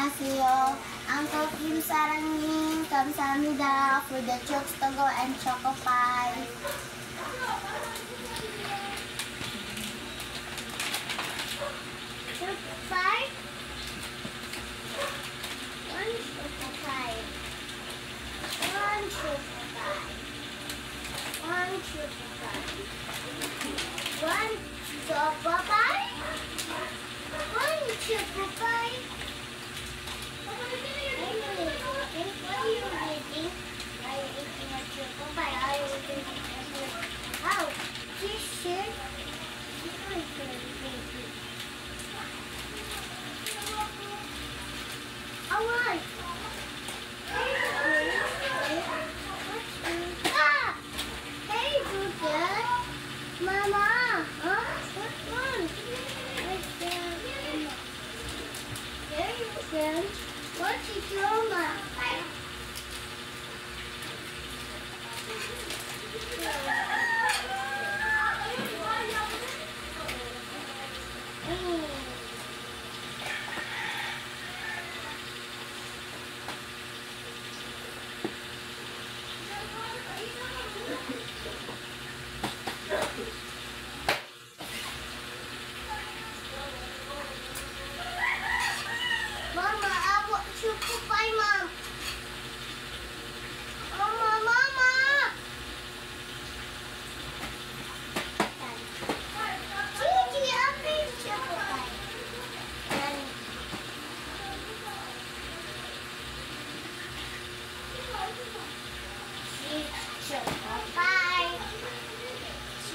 안녕하세요. Uncle Kim 사랑님 감사합니다 for the chokes to go and choco pie. Choco pie? One choco pie. One choco pie. One choco pie. One choco pie. One choco pie. What are you eating? Are you eating a choco pie? Are you eating a choco pie? How? This shirt? I want. Ah! Hey, Google. Mama. Huh? What one? There you go. What's your drama? Mama, I want choco pie, Mom. Mama. Gigi, I need choco pie.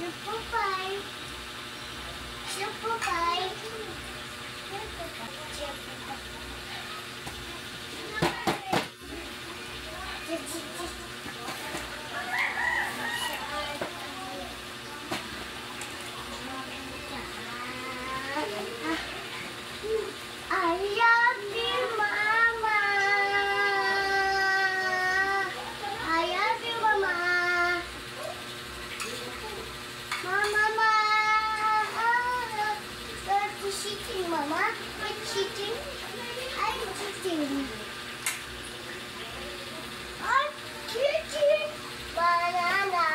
Choco pie. Choco pie. Choco pie. I love you, Mama. I love you, Mama. Mama. What's cheating, Mama? What's cheating? I'm cheating. I'm cheating. Banana.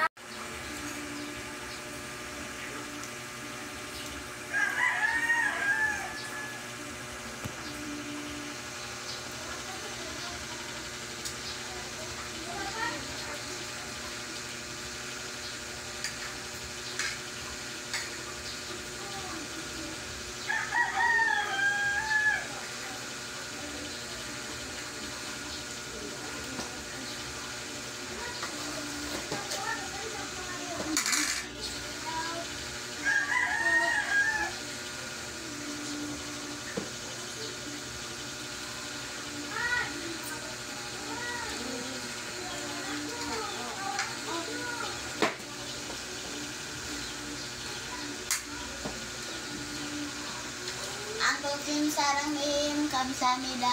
Uncle Kim 사랑님 감사합니다.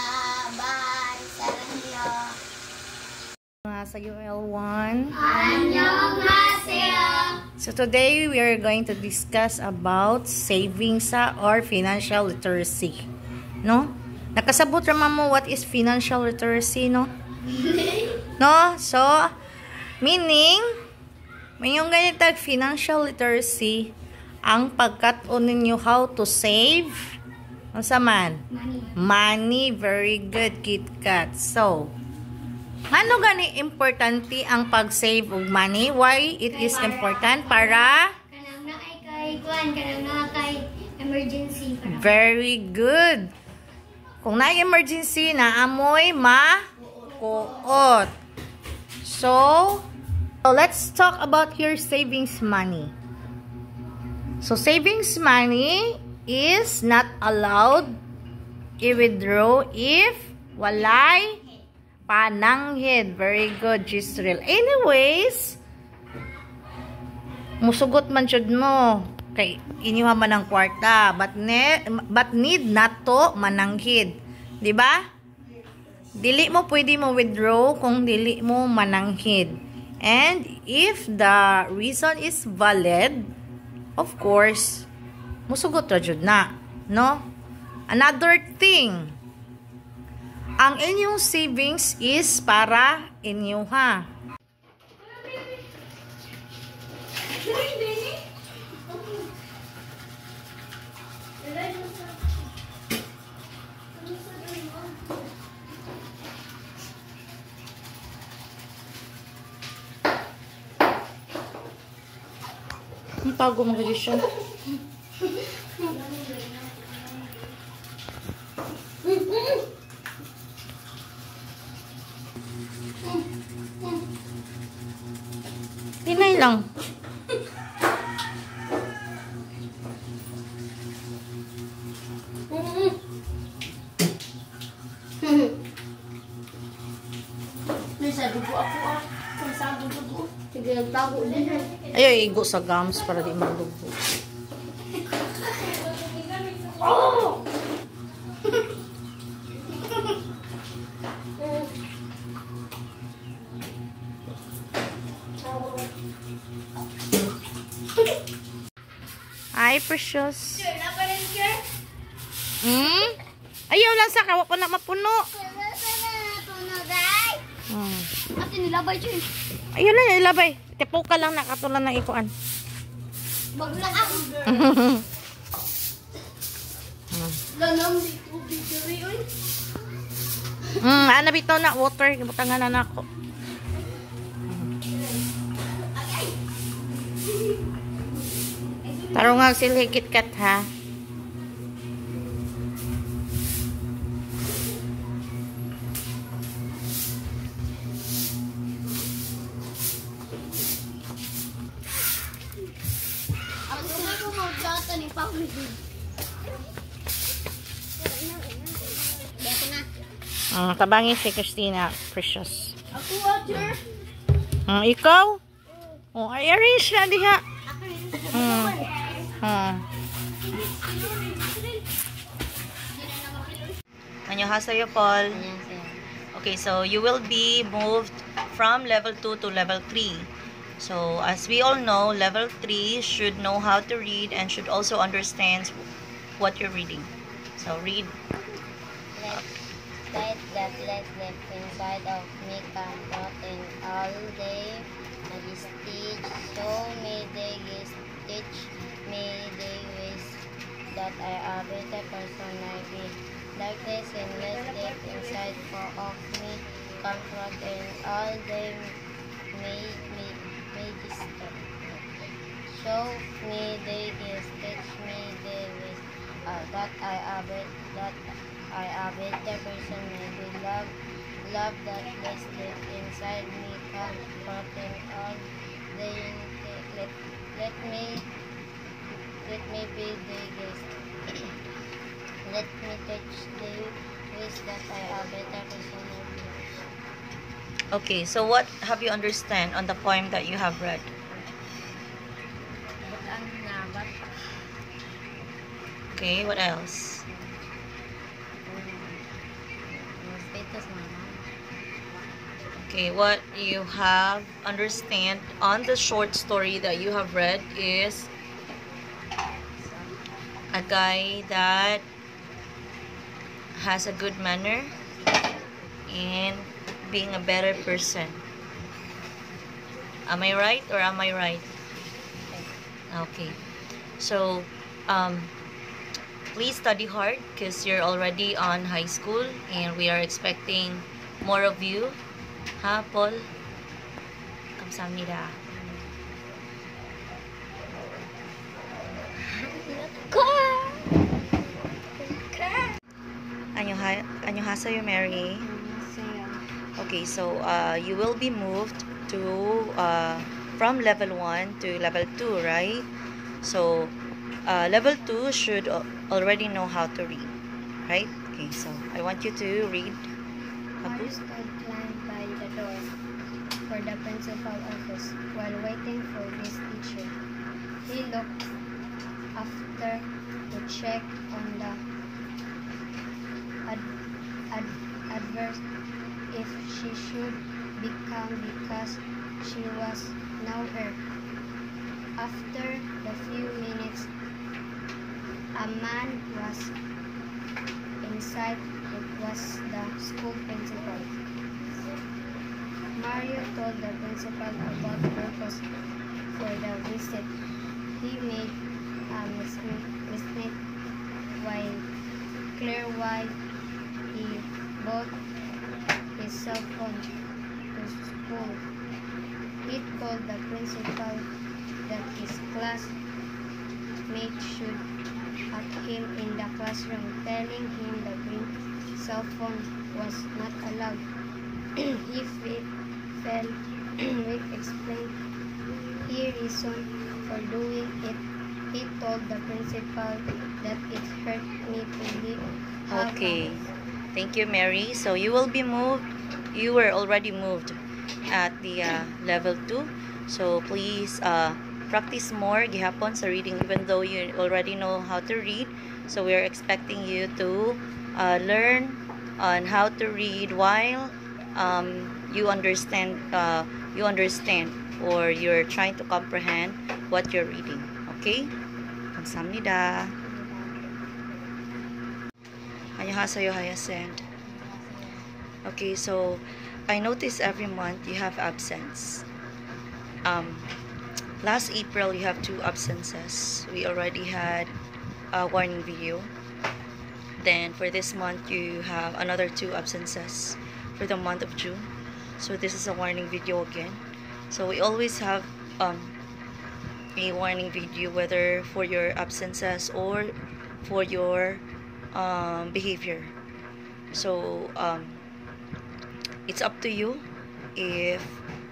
Bye. 사랑해요. Sa UL1. 안녕하세요. So today we are going to discuss about savings or financial literacy. No? Nakasabot raman mo what is financial literacy, no? No? So, meaning, mayong ganito financial literacy, ang pagkat-on ninyo how to save. Ano sa man? Money. Very good, KitKat. So, ano gani importante ang pag-save og money? Why it is important? Para? Kanang na kay kuan, kanang na kay emergency. Very good. Kung na-emergency, naamoy ma-kuot. So, let's talk about your savings money. So, savings money is not allowed i-withdraw if walay pananghid. Very good, Gisrel. Anyways, musugot man jud mo kay inyuha man ang kwarta but need not to mananghid, di ba? Dili mo pwede mo withdraw kung dili mo mananghid. And if the reason is valid, of course, musugot ra jud na, no? Another thing, Ang inyong savings is para inyo, ha? Ang tago mga siya. Tinay lang. Nasa dugo ako ah. Kung saan dugo. Sige, nagtago din eh. Ayaw, igo sa gums para di malubo. Oh! Hi, Precious. Sure, na pa rin, sir. Ayaw lang sa kawa pa na mapuno. Ate nilabay siya. Ayaw lang, ilabay. Tipo ka lang nakatulan ng ikuan. Baglang ako. Lanam di tubig diri oy. Ana bitaw na water, gibutangan na nako. Tarong silhi KitKat ha. Ang sumay ko magkata ni Pauli. Dito na. Tabangin si Christina, Precious. Ako sir. Ikaw? Oh, ay arrange na diha. Annyeonghaseyo, Paul. Okay, so you will be moved from level 2 to level 3. So, as we all know, level 3 should know how to read and should also understand what you're reading. So, read. Let inside of me come out in all day majesty, so may they teach me the ways that I am better person I be. Darkness and let death inside of me comfort in all day majesty. Show me the ways, teach me the ways that I am better person may be love that lies deep inside me comforting all day. Let me be the guest. Let me touch the ways that I am better person may be. Okay, so what have you understand on the poem that you have read? But ang nabat Okay, what else? status naman. Okay, what you have understand on the short story that you have read is a guy that has a good manner and being a better person. Am I right or am I right? Okay. So, please study hard because you're already on high school and we are expecting more of you. Ha, Paul? 감사합니다. Annyeonghaseyo, Mary. Okay, so you will be moved to from level 1 to level 2, right? So level 2 should already know how to read, right? Okay, so I want you to read a I book. stood climbed by the door for the principal office while waiting for this teacher. He looked after to check on the adverse if she should become because she was now her. After the few minutes, a man was inside it was the school principal. Mario told the principal about the purpose for the visit. He made a mistake while clear why he bought his cell phone to school. He told the principal that his classmates should at him in the classroom, telling him the green cell phone was not allowed. He felt Rick explained his reason for doing it. He told the principal that it hurt me to leave. Okay. Thank you, Mary. So you will be moved. You were already moved at the level 2. So please practice more gihapon sa reading even though you already know how to read. So we are expecting you to learn on how to read while you understand or you're trying to comprehend what you're reading. Okay? 감사합니다. 안녕하세요, Hyacinth. Okay, so I notice every month you have absence. Last April you have 2 absences. We already had a warning video. Then for this month you have another 2 absences for the month of June. So this is a warning video again. So we always have a warning video, whether for your absences or for your behavior. So it's up to you if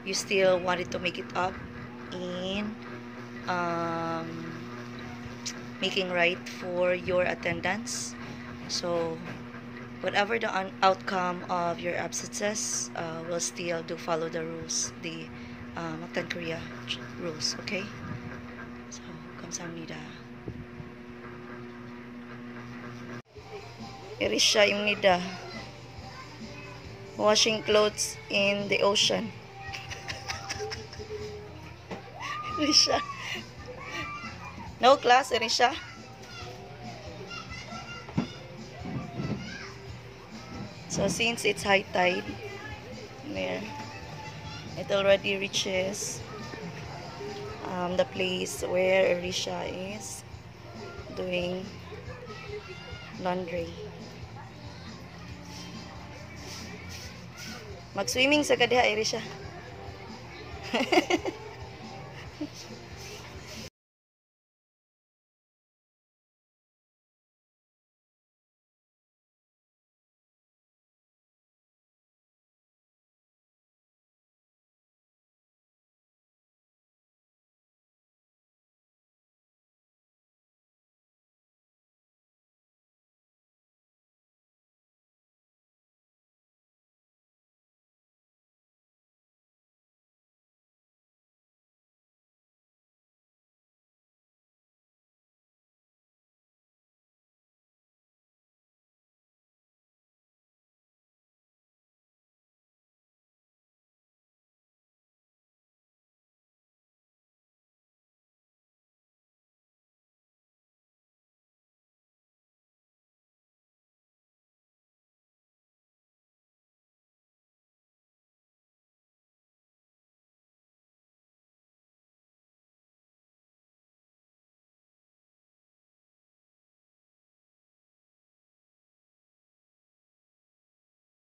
you still wanted to make it up in making right for your attendance. So whatever the outcome of your absences, will still do follow the rules, the Mactan Korea rules. Okay, so 감사합니다. Irisha yung nida washing clothes in the ocean. Irisha, no class, Irisha. So since it's high tide, there, it already reaches the place where Irisha is doing laundry. Mag-swimming sa kadiha, Irisha.